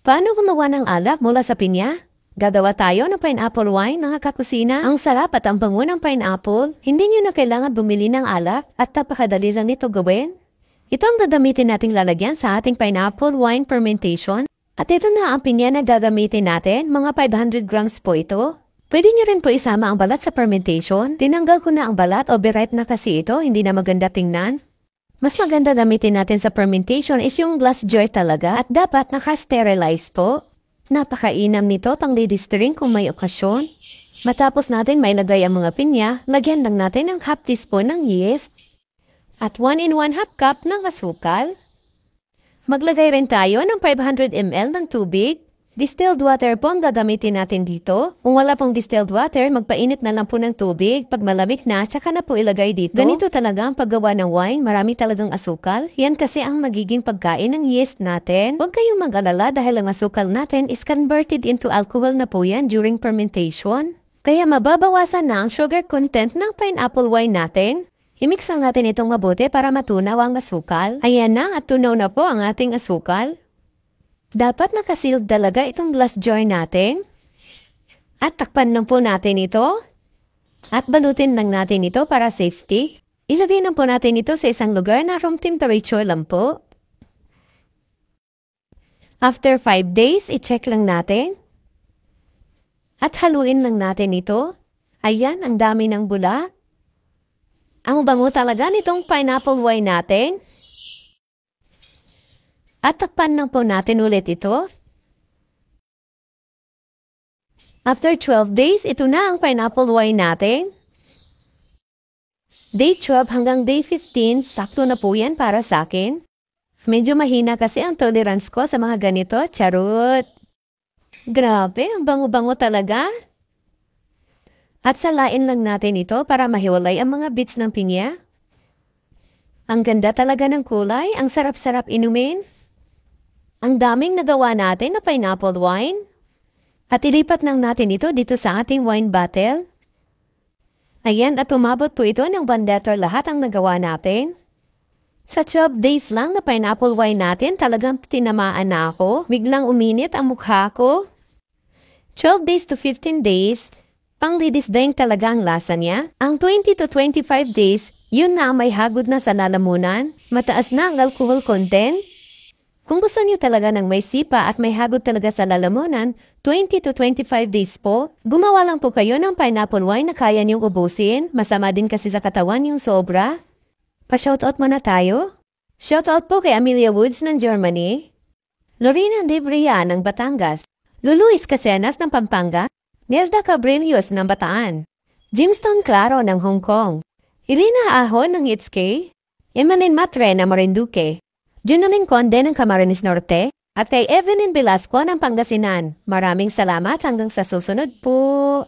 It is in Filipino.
Paano gumawa ng alak mula sa pinya? Gagawa tayo ng pineapple wine, mga kakusina. Ang sarap at ang bango ng pineapple. Hindi nyo na kailangan bumili ng alak at napakadali lang nito gawin. Ito ang gagamitin nating lalagyan sa ating pineapple wine fermentation. At ito na ang pinya na gagamitin natin, mga 500 grams po ito. Pwede nyo rin po isama ang balat sa fermentation. Tinanggal ko na ang balat, overripe na kasi ito, hindi na maganda tingnan. Mas maganda gamitin natin sa fermentation is yung glass jar talaga at dapat naka-sterilize po. Napakainam nito pang ladies drink kung may okasyon. Matapos natin may lagay ang mga pinya, lagyan lang natin ng half teaspoon ng yeast at 1 in 1/2 cup ng asukal. Maglagay rin tayo ng 500 ml ng tubig. Distilled water po ang gagamitin natin dito. Kung wala pong distilled water, magpainit na lang po ng tubig. Pag malamig na, tsaka na po ilagay dito. Ganito talaga ang paggawa ng wine. Marami talagang asukal. Yan kasi ang magiging pagkain ng yeast natin. Huwag kayong mag-alala dahil ang asukal natin is converted into alcohol na po yan during fermentation. Kaya mababawasan na ang sugar content ng pineapple wine natin. I-mix lang natin itong mabuti para matunaw ang asukal. Ayan na at tunaw na po ang ating asukal. Dapat nakasealed talaga itong glass jar natin. At takpan lang po natin ito. At balutin lang natin ito para safety. Ilagay lang po natin ito sa isang lugar na room temperature lang po. After 5 days, i-check lang natin. At haluin lang natin ito. Ayan, ang dami ng bula. Ang bango talaga nitong pineapple wine natin. At takpan lang po natin ulit ito. After 12 days, ito na ang pineapple wine natin. Day 12 hanggang day 15, sakto na po yan para sa akin. Medyo mahina kasi ang tolerance ko sa mga ganito, charot. Grabe, ang bango-bango talaga. At salain lang natin ito para mahiwalay ang mga bits ng pinya. Ang ganda talaga ng kulay, ang sarap-sarap inumin. Ang daming nagawa natin na pineapple wine. At ilipat lang natin ito dito sa ating wine bottle. Ayan, at umabot po ito ng 1 liter lahat ang nagawa natin. Sa 12 days lang na pineapple wine natin, talagang tinamaan na ako. Biglang uminit ang mukha ko. 12 days to 15 days, pang ladies drink talaga ang lasa niya. Ang 20 to 25 days, yun na may hagod na sa lalamunan. Mataas na ang alcohol content. Kung gusto niyo talaga ng may sipa at may hagod talaga sa lalamunan, 20 to 25 days po, gumawa lang po kayo ng pineapple wine na kaya niyong ubusin. Masama din kasi sa katawan yung sobra. Pa-shoutout muna tayo. Shoutout po kay Amelia Woods ng Germany, Lorena Debria ng Batangas, Luluis Casenas ng Pampanga, Nelda Cabrillos ng Bataan, Jimston Claro ng Hong Kong, Irina Ahon ng Itske, Emalyn Matre ng Marinduque, Junalyn Conde ng Camarines Norte, at kay Evelyn Velasco ng Pangasinan. Maraming salamat hanggang sa susunod po.